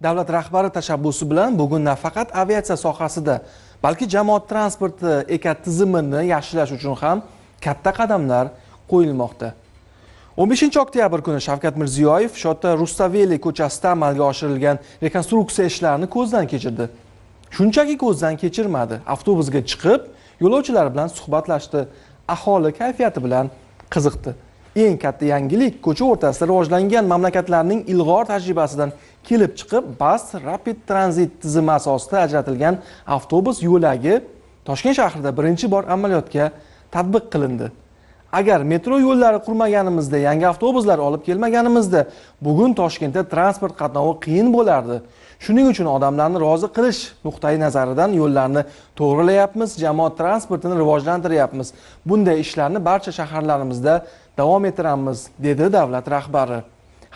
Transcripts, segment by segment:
Davlat rahbari tashabbusi bilan bugun nafaqat aviatsiya sohasida, balki jamoat transporti ekotizimini yaxshilash uchun ham katta qadamlar qo'yilmoqda. 15-oktyabr kuni Shavkat Mirziyoyev Shota Rustaveli ko'chasida amalga oshirilgan rekonstruksiya ishlarini ko'zdan kechirdi. Shunchaki ko'zdan kechirmadi. Avtobusga chiqib, yo'lovchilar bilan suhbatlashdi, aholi kayfiyati bilan qiziqdi. Eng katta yangilik ko'cha o'rtasida rivojlangan mamlakatlarning ilg'or tajribasidan kelib chiqib, Bus Rapid Transit tizimi asosida ajratilgan avtobus yo'lagi Toshkent shahrida birinchi bor amaliyotga tatbiq qilindi. Agar metro yo'llari qurmaganimizda, yangi avtobuslar olib kelmaganimizda, bugun Toshkentda transport qatnovi qiyin bo'lardi. Shuning uchun odamlarni rozi qilish nuqtai nazaridan yo'llarni to'g'rilayapmiz, jamoat transportini rivojlantiryapmiz. Bunday ishlarni barcha shaharlarimizda davom ettiramiz, dedi davlat rahbari.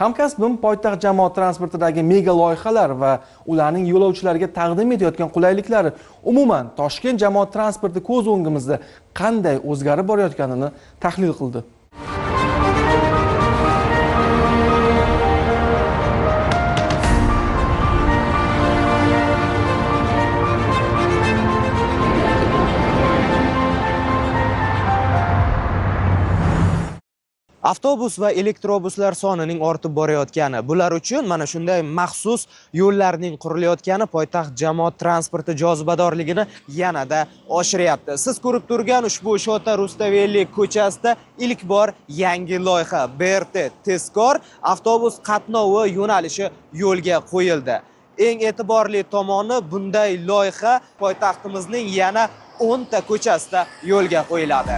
Hamkasbim poytaxt jamoat transportidagi mega loyihalar va ularning yo'lovchilarga taqdim etayotgan qulayliklari, umuman Toshkent jamoat transporti ko'z o'ngimizda qanday o'zgarib borayotganini tahlil qildi. Avtobus va elektrobuslar sonining ortib borayotgani, bular uchun mana shunday maxsus yo'llarning qurilayotgani poytaxt jamoat transporti jozibadorligini yanada oshiryapti. Siz ko'rib turgan ushbu Shota Rustaveli ko'chasida ilk bor yangi loyiha BRT tezkor avtobus qatnovi yo'nalishi yo'lga qo'yildi. Eng e'tiborli tomoni, bunday loyiha poytaxtimizning yana 10 ta ko'chasida yo'lga qo'yiladi.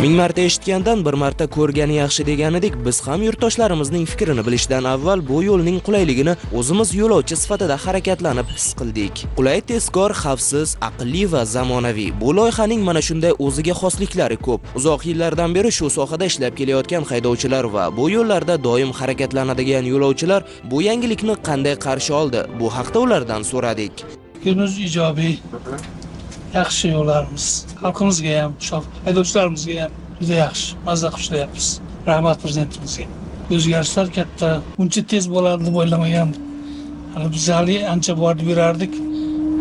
Ming marta eshitgandan bir marta ko'rgani yaxshi deganidek, biz ham yurtdoshlarimizning fikrini bilishdan avval bu yo'lning qulayligini o'zimiz yo'lovchi sifatida harakatlanib his qildik. Qulay, tezkor, xavfsiz, aqlli va zamonaviy. Bu loyihaning mana shunday o'ziga xosliklari ko'p. Uzoq yillardan beri shu sohada ishlab kelayotgan haydovchilar va bu yo'llarda doim harakatlanadigan yo'lovchilar bu yangilikni qanday qarshi oldi? Bu haqda ulardan so'radik. Fikrimiz ijobiy. Yaxshi yo'llarimiz, xalqimizga ham, haydovchilarimizga ham juda yaxshi, mazza qilib ishlayapmiz. Rahmat prezidentimizga. O'zgarishlar katta, buncha tez bo'ladi deb o'ylamagandim. Biz hali ancha borib yurardik,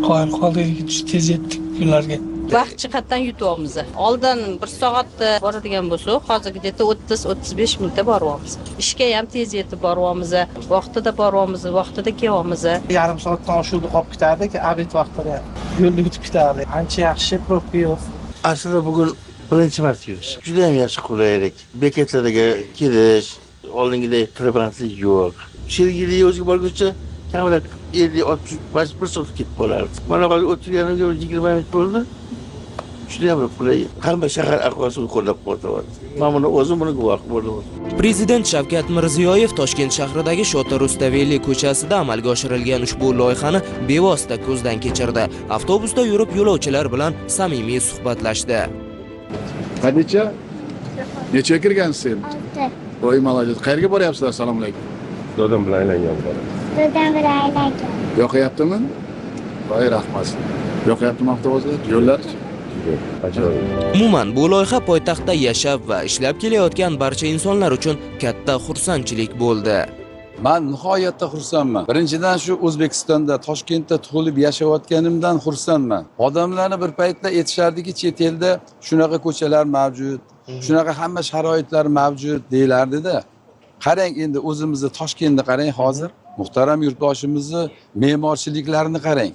qoyil qoldik, tez yetdik kunlarga. Vaqt jihatdan yutyapmiz. Oldin 1 soatda boradigan bo'lsak, hozirgi 30-35 minutda boryapmiz. Ishga ham tez yetib boryapmiz. Vaqtida boryapmiz, vaqtida kelyapmiz. Yarim soatdan oshib qolib ketardik, obed vaqtida yo'lda yutib ketardik. Ancha yaxshi, probka yo'q. Aslida bugun birinchi marta yurish. Juda ham yaxshi qulaylik. Bekatlarga kirish, oldingidek tirbandlik yo'q. Sherigili o'ziga borguncha kamida 50-60 bir soat ketib qolardi. Mana hozir o'tirganimga 20 minut bo'ldi. Juda ham qulay. Hamma shahar aholisi qo'llab quvvatlayapti. Men buni o'zim buni guvoh bo'ldim. Prezident Shavkat Mirziyoyev Toshkent shahridagi Shota Rustaveli ko'chasida amalga oshirilgan ushbu loyihani bevosita ko'zdan kechirdi. Avtobusda yurib yo'lovchilar bilan samimiy suhbatlashdi. Hadicha, necha kirgansiz sen? Voy malajit. Qayerga boryapsizlar? Assalomu alaykum. Dadam bilan aylangan boraman. Dadam bilan aylangan. Yoqayaptimi? Voy rahmat. Yoqayaptimi avtobuslar? Yo'llar? Umuman bu loyiha poytaxtda yashab va ishlab kelayotgan barcha insonlar uchun katta xursandchilik bo'ldi. Men nihoyatda xursandman. Birinchidan shu O'zbekistonda, Toshkentda tug'ilib yashayotganimdan xursandman. Odamlarni bir paytda aytishardiki, chet elda shunaqa ko'chalar mavjud, shunaqa hamma sharoitlar mavjud deyilardi-da. Qarang endi o'zimizni Toshkentni qarang hozir, muhtaram yurtdoshimizni me'morchiliklarini qarang.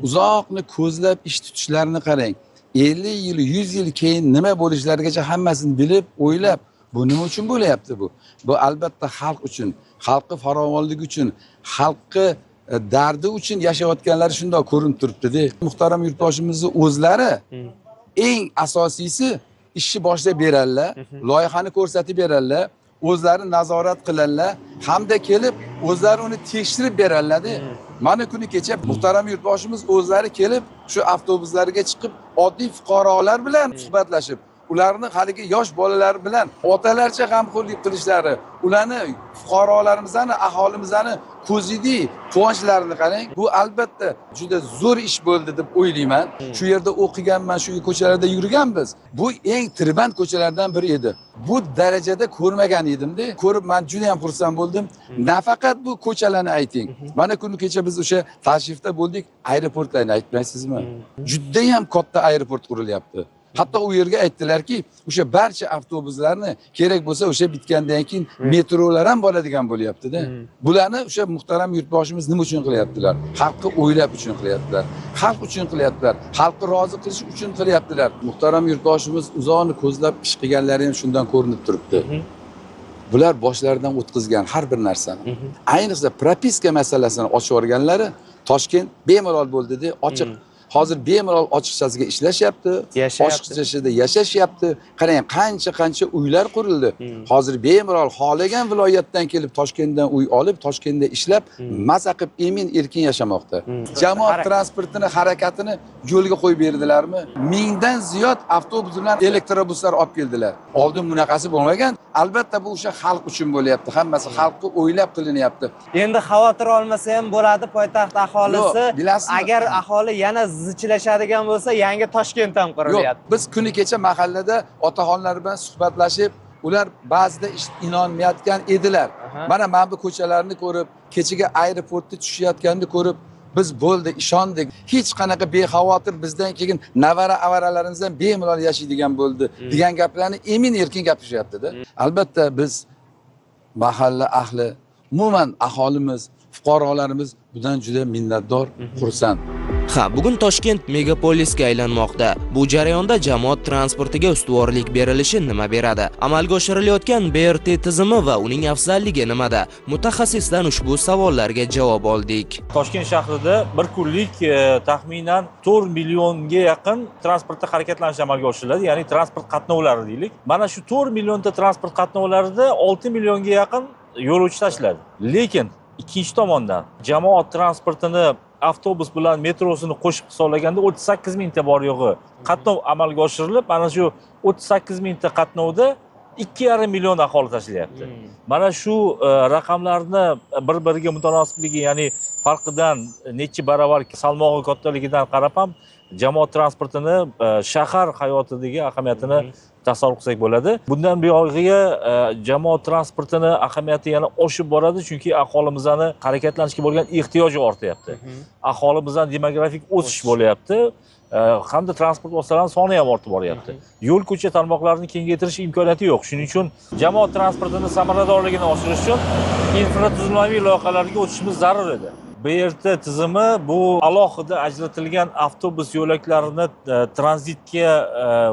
Uzoqni ko'zlab ish tutishlarini qarang. 50 yil, 100 yil keyin nima bo'lishlarigacha hammasini bilib, o'ylab, bu nima uchun bo'layapti bu? Bu albatta xalq uchun, xalqi farovonligi uchun, xalqi dardi uchun yashayotganlari shunday ko'rinib turibdi-da. Muhtaram yurtdoshimizning o'zlari eng asosiysi ishni boshlab beradilar, loyihani ko'rsatib beradilar, o'zlari nazorat qiladilar, hamda kelib o'zlari uni tekshirib beradilar-da. Mana kuni kecha muhtaram yurtboshimiz o'zlari kelib, shu avtobuslarga chiqib, oddiy fuqarolar bilan suhbatlashib, ularni haligi yosh bolalar bilan otalarcha g'amxo'rlik qilishlari, ularni fuqarolarimizni, aholimizni ko'zidagi quvonchlarini qarang. Bu albatta juda zo'r ish bo'ldi deb o'ylayman. Shu yerda o'qiganman, shu ko'chalarda yurganmiz. Bu eng tirband ko'chalardan biri edi. Bu darajada ko'rmagan edimda. Ko'rib men juda ham xursand bo'ldim. Nafaqat bu ko'chalarni ayting. Mana kuni kecha biz o'sha tashrifda bo'ldik, aeroportlarni aytmaysizmi? Juda ham katta aeroport qurilyapti. Hatto u yerga aytdilarki, o'sha barcha avtobuslarni kerak bo'lsa o'sha bitgandan keyin metrolar ham bo'ladigan bo'lyapti-da. Bularni o'sha muhtaram yurtboshimiz nima uchun qilyaptilar? Xalqni o'ylab uchun qilyaptilar. Xalq uchun qilyaptilar. Xalqni rozi qilish uchun qilyaptilar. Muhtaram yurtboshimiz uzoqni ko'zlab ish qilganlari ham shundan ko'rinib turibdi. Bular boshlaridan o'tkazgan har bir narsani. Ayniqsa propiska masalasini ochib o'rganlari Toshkent bemalol bo'ldi-da, ochiq. Hozir bemalol ochiqchasiga ishlashyapti, ochiqchasida yashashyapti. Qarang, qancha uylar qurildi. Hozir bemalol xohlagan viloyatdan kelib Toshkentdan uy olib, Toshkentda ishlab, maza qilib emin erkin yashamoqda. Jamoat transportini harakatini yo'lga qo'yib berdilarmi? 1000 dan ziyod avtobus bilan elektrobuslar olib keldilar. Oldin bunaqasi bo'lmagan. Albatta bu o'sha xalq uchun bo'lyapti. Hammasi xalqni o'ylab qilinyapti. Endi xavotir olmasa ham bo'ladi poytaxt aholisi. Agar aholi yana zichilashadigan bo'lsa, yangi Toshkent ham qurilyapti. Biz kuni kecha mahallada otaxonlar bilan suhbatlashib, ular ba'zida inonmayotgan edilar. Mana bu ko'chalarni ko'rib, kechiga aeroportga tushayotganini ko'rib, biz bo'ldi, ishondik. Hech qanaqa bexavotir bizdan keyin navara-avaralarimizdan bemalol yashaydigan bo'ldi degan gaplarni emin erkin gapirishyapti-da. Albatta biz mahalla ahli, umuman aholimiz, fuqarolarimiz bundan juda minnatdor, xursand. Bugun Toshkent megapolisga aylanmoqda. Bu jarayonda jamoat transportiga ustuvorlik berilishi nima beradi? Amalga oshirilayotgan BRT tizimi va uning afzalligi nimada? Mutaxassisdan ushbu savollarga javob oldik. Toshkent shahrida bir kunlik taxminan 4 millionga yaqin transportda harakatlanish amalga oshiriladi, ya'ni transport qatnovlari deylik. Mana shu 4 millionta transport qatnovlarida 6 millionga yaqin yo'lovchi tashiladi. Lekin ikkinchi tomondan jamoat transportini avtobus bilan metrosini qo'shib hisoblaganda 38 mingta bor yo'g'i qatnov amalga oshirilib, mana shu 38 mingta qatnovda 2,5 million aholi tashilayapti. Mana shu raqamlarni bir-biriga mutanosibligi, ya'ni farqidan necha baravar salmog'i kattaligidan qarab ham jamoat transportini shahar hayotidagi ahamiyatini tasavvur qilsak bo'ladi. Bundan buyog'iga jamoat transportini ahamiyati yana oshib boradi, chunki aholimizning harakatlanishga bo'lgan ehtiyoji ortyapti. Aholimizning demografik o'sish bo'lyapti. Hamda transport vositalarining soni ham ortib boryapti. Yo'l ko'cha tarmoqlarini kengaytirish imkoniyati yo'q. Shuning uchun jamoat transportini samaradorligini oshirish uchun infratuzilmaviy loyihalarga o'tishimiz zarur edi. BRT tizimi bu alohida ajratilgan avtobus yo'laklarini tranzitga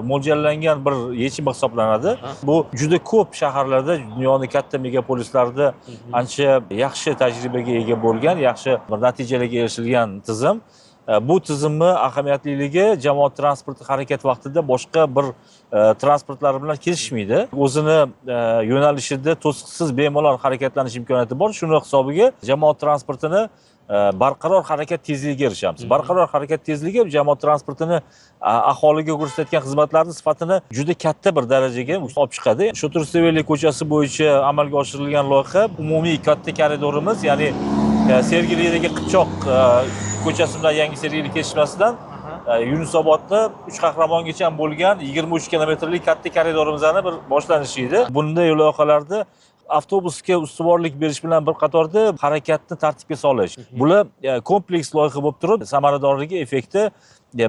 mo'ljallangan bir yechim hisoblanadi. Bu juda ko'p shaharlarda, dunyoning katta megapolislarida ancha yaxshi tajribaga ega bo'lgan, yaxshi bir natijalarga erishilgan tizim. Bu tizimni ahamiyatliligi jamoat transporti harakat vaqtida boshqa bir transportlar bilan kelishmaydi. O'zini yo'nalishida to'siqsiz bemalol harakatlanish imkoniyati bor. Shuni hisobiga jamoat transportini barqaror harakat tezligiga erishamiz. Barqaror harakat tezligi jamoat transportini aholiga ko'rsatgan xizmatlarning sifatini juda katta bir darajaga olib chiqadi. Shoturseverli ko'chasi bo'yicha amalga oshirilgan loyiha umumiy katta koridorimiz, ya'ni Sergelidagi Qipchoq ko'chasi bilan yangi Sergeli kesishmasidan Yunusobodni 3 qahramongacha bo'lgan 23 kilometrlik katta koridorimizni bir boshlanishi edi. Bunday loyihalarda avtobusga ustuvorlik berish bilan bir qatorda harakatni tartibga solish. Bular kompleks loyiha bo'lib turib, samaradorligi effekti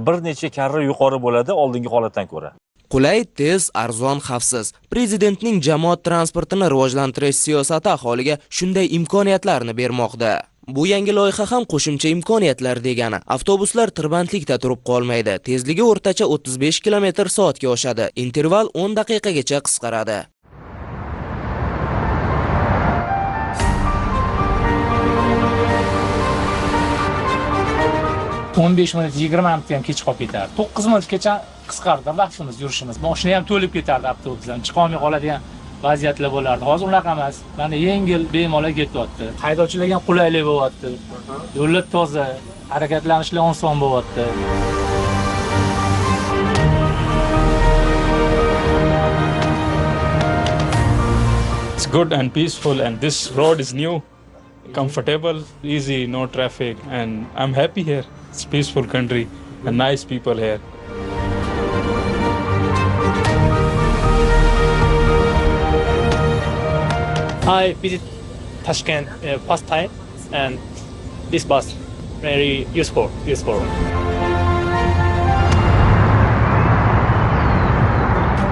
bir necha karra yuqori bo'ladi oldingi holatdan ko'ra. Qulay, tez, arzon, xavfsiz. Prezidentning jamoat transportini rivojlantirish siyosati aholiga shunday imkoniyatlarni bermoqda. Bu yangi loyiha ham qo'shimcha imkoniyatlar degani. Avtobuslar tirbandlikda turib qolmaydi. Tezligi o'rtacha 35 km/soatga oshadi. Interval 10 daqiqagacha qisqaradi. 15 minut 20 minutga ham kech qolib ketardi. 9 minutgacha qisqardi vaqtimiz, yurishimiz. Mashina ham to'lib ketardi avtobuslar. Chiqa olmay qoladigan vaziyatlar bo'lardi. Hozir unaqa emas. Mana yengil bemalol ketyapti. Haydovchilarga ham qulaylik bo'lyapti. Yo'llar toza, harakatlanishlar oson bo'lyapti. good and peaceful, and this road is new, comfortable, easy, no traffic, and I'm happy here. It's a peaceful country and nice people here. I visit Tashkent first time, and this bus very useful.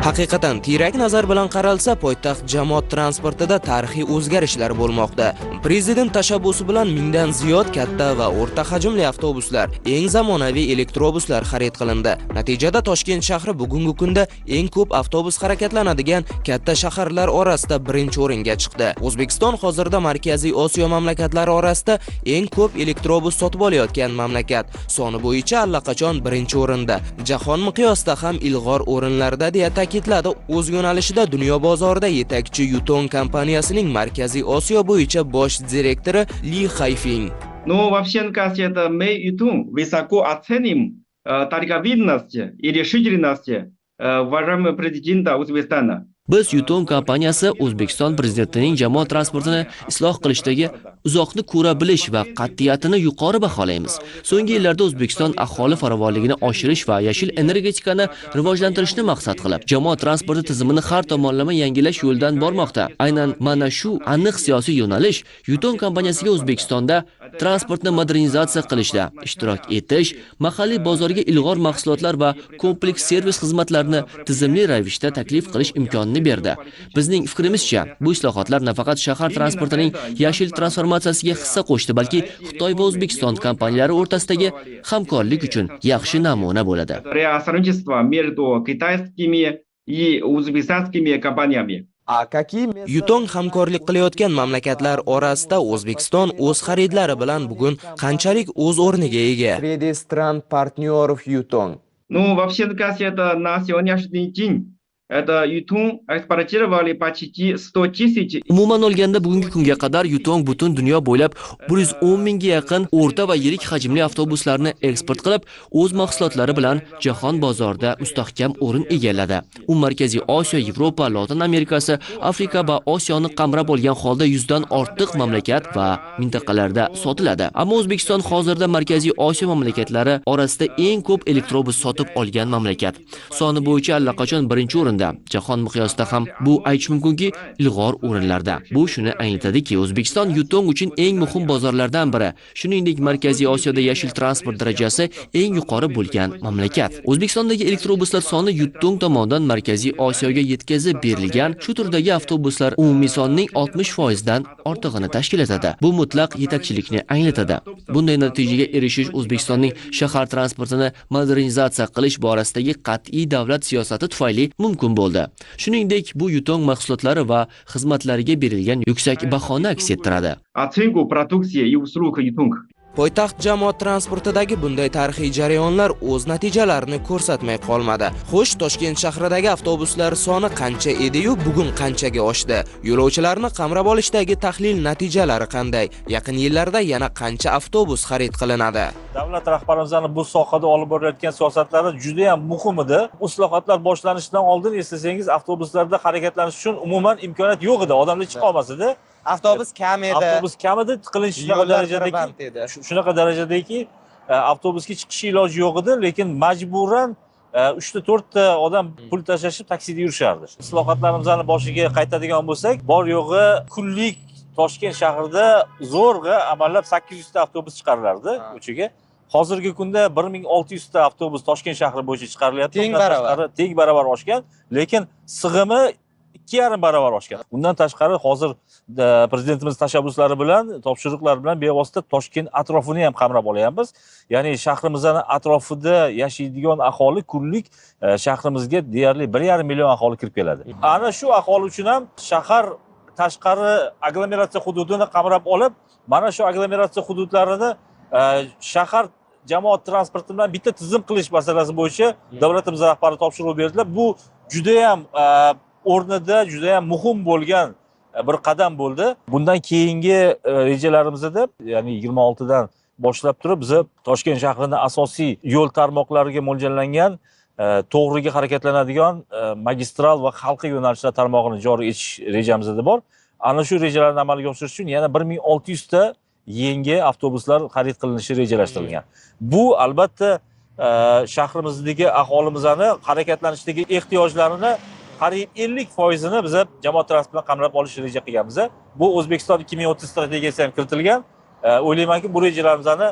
Haqiqatan tiyrak nazar bilan qaralsa, poytaxt jamoat transportida tarixiy o'zgarishlar bo'lmoqda. Prezident tashabbusi bilan mingdan ziyod katta va o'rta hajmli avtobuslar, eng zamonaviy elektrobuslar xarid qilindi. Natijada Toshkent shahri bugungi kunda eng ko'p avtobus harakatlanadigan katta shaharlar orasida birinchi o'ringa chiqdi. O'zbekiston hozirda Markaziy Osiyo mamlakatlari orasida eng ko'p elektrobus sotib olayotgan mamlakat. Soni bo'yicha allaqachon birinchi o'rinda. Jahon miqyosida ham ilg'or o'rinlarda deya ta'kidladi o'z yo'nalishida dunyo bozorida yetakchi Yutong kompaniyasining Markaziy Osiyo bo'yicha bosh direktori Li Haifing. Ну, вообще, мне кажется, это мы Yutong высоко оценим дальновидность и решительность уважаемого президента Узбекистана. Biz Yutong kompaniyasi O'zbekiston prezidentining jamoat transportini isloh qilishdagi uzoqni ko'ra bilish va qat'iyatini yuqori baholaymiz. So'nggi yillarda O'zbekiston aholi farovonligini oshirish va yashil energetikani rivojlantirishni maqsad qilib, jamoat transporti tizimini har tomonlama yangilash yo'lidan bormoqda. Aynan mana shu aniq siyosiy yo'nalish Yutong kompaniyasiga O'zbekistonda transportni modernizatsiya qilishda ishtirok etish, mahalliy bozorga ilg'or mahsulotlar va kompleks servis xizmatlarini tizimli ravishda taklif qilish imkonini berdi. Bizning fikrimizcha, bu islohotlar nafaqat shahar transportining yashil transformatsiyasiga hissa qo'shdi, balki Xitoy va O'zbekiston kompaniyalari o'rtasidagi hamkorlik uchun yaxshi namuna bo'ladi. Сотрудничество между китайскими и узбекистанскими компаниями. Yutong hamkorlik qilayotgan mamlakatlar orasida O'zbekiston o'z xaridlari bilan bugun qanchalik o'z o'rniga ega? Tredistran partnyorov Yutong. Ну, вообще, кажется, это на сегодняшний день это Yutong экспортировали почти 100 тысяч. Umuman olganda bugungi kunga qadar Yutong butun dunyo bo'ylab 110 mingga yaqin o'rta va yirik hajmli avtobuslarni eksport qilib, o'z mahsulotlari bilan jahon bozorida mustahkam o'rin egalladi. U Markaziy Osiyo, Yevropa, Lotin Amerikasi, Afrika va Osiyoni qamrab olgan holda 100 dan ortiq mamlakat va mintaqalarda sotiladi. Ammo O'zbekiston hozirda Markaziy Osiyo mamlakatlari orasida eng ko'p elektrobus sotib olgan mamlakat. Soni bo'yicha allaqachon birinchi o'rinda. Jahon miqyosida ham bu aytish mumkinki, ilg'or o'rinlarda. Bu shuni anglatadiki, O'zbekiston Yutong uchun eng muhim bozorlardan biri. Shuningdek, Markaziy Osiyoda yashil transport darajasi eng yuqori bo'lgan mamlakat. O'zbekistondagi elektrobuslar soni Yutong tomonidan Markaziy Osiyoga yetkazib berilgan shu turdagi avtobuslar umumiy sonning 60% dan ortig'ini tashkil etadi. Bu mutlaq yetakchilikni anglatadi. Bunday natijaga erishish O'zbekistonning shahar transportini modernizatsiya qilish borasidagi qat'iy davlat siyosati tufayli mumkin bo'ldi. Shuningdek, bu Yutong mahsulotlari va xizmatlariga berilgan yuksak bahoni aks ettiradi. Оценку продукции и услуг Yutong. Poytaxt jamoat transportidagi bunday tarixiy jarayonlar o'z natijalarini ko'rsatmay qolmadi. Xo'sh, Toshkent shahridagi avtobuslar soni qancha edi-yu, bugun qanchaga oshdi? Yo'lovchilarni qamrab olishdagi tahlil natijalari qanday? Yaqin yillarda yana qancha avtobus xarid qilinadi? Davlat rahbarimizning bu sohada olib borayotgan siyosatlari juda ham muhim edi. Islohotlar boshlanishidan oldin eslasangiz, avtobuslarda harakatlanish uchun umuman imkoniyat yo'q edi, odamlar chiqa olmas edi. Avtobus kam edi. Avtobus kam edi, qilinish shunaqa darajadaki, avtobusga chiqish iloji yo'q edi, lekin majburan 3 ta 4 ta odam pul tashlashib taksida yurishardi. Islohotlarimizni boshiga qaytadigan bo'lsak, bor yo'g'i kunlik Toshkent shahrida zo'rg'a amallab 800 ta avtobus chiqarilardi ko'chaga. Hozirgi kunda 1600 ta avtobus Toshkent shahri bo'yicha chiqarilyapti. Teng baravar oshgan, lekin sig'imi 2,5 baravar oshgan. Bundan tashqari hozir prezidentimiz tashabbuslari bilan, topshiriqlar bilan bevosita Toshkent atrofini ham qamrab olyapmiz. Ya'ni shahrimizning atrofida yashaydigan aholi kunlik shahrimizga deyarli 1,5 million aholi kirib keladi. Ana shu aholi uchun ham shahar tashqari aglomeratsiya hududini qamrab olib, mana shu aglomeratsiya hududlarini shahar jamoat transporti bilan bitta tizim qilish masalasi bo'yicha davlatimiz rahbari topshiriq berdilar. Bu juda ham o'rnida, juda ham muhim bo'lgan bir qadam bo'ldi. Bundan keyingi rejalarimizda, ya'ni 26 dan boshlab turib, biz Toshkent shahrining asosiy yo'l tarmoqlariga mo'ljallangan, to'g'riga harakatlanadigan magistral va halqiy yo'nalishlar tarmog'ini joriy etish rejamizda bor. ana shu rejalarni amalga oshirish uchun yana 1600 ta yangi avtobuslar xarid qilinishi rejalashtirilgan. Bu albatta shahrimizdagi aholimizni harakatlanishdagi ehtiyojlarini qariyb 50%ni biz jamoat transportidan qamrab olish reja qilganmiz. Bu O'zbekiston 2030 strategiyasiga ham kiritilgan. O'ylaymanki, bu rejalarimizni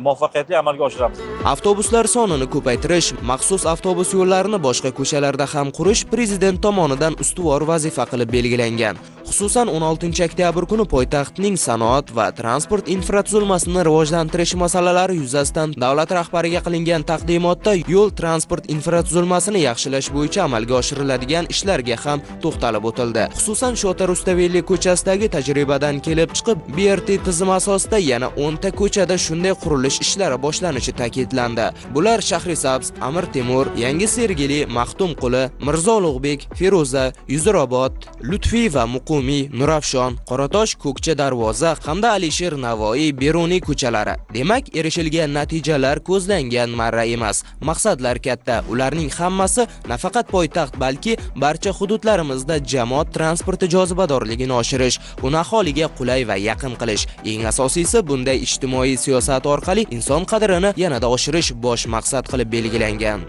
muvaffaqiyatli amalga oshiramiz. Avtobuslar sonini ko'paytirish, maxsus avtobus yo'llarini boshqa ko'chalarda ham qurish prezident tomonidan ustuvor vazifa qilib belgilangan. Xususan 16 oktyabr kuni poytaxtning sanoat va transport infratuzilmasini rivojlantirish masalalari yuzasidan davlat rahbariga qilingan taqdimotda yo'l transport infratuzilmasini yaxshilash bo'yicha amalga oshiriladigan ishlarga ham to'xtalib o'tildi. Xususan Shota Rustavelli ko'chasidagi tajribadan kelib chiqib, BRT tizimi asosida yana 10 ta ko'chada shunday qurilish ishlari boshlanishi ta'kidlandi. Bular Shahrisabz, Amir Temur, Yangi Sergeli, Maxtumquli, Mirzo Ulug'bek, Feruza, Yuzurobod, Lutfiy va Muqimiy, Nurafshon, Qoratosh, Ko'kcha Darvoza hamda Alisher Navoiy, Beruniy ko'chalari. Demak, erishilgan natijalar ko'zlangan marra emas. Maqsadlar katta. Ularning hammasi nafaqat poytaxt, balki barcha hududlarimizda jamoat transporti jozibadorligini oshirish, uni aholiga qulay va yaqin qilish. Eng asosiysi bunday ijtimoiy siyosat orqali inson qadrini yanada oshirish bosh maqsad qilib belgilangan.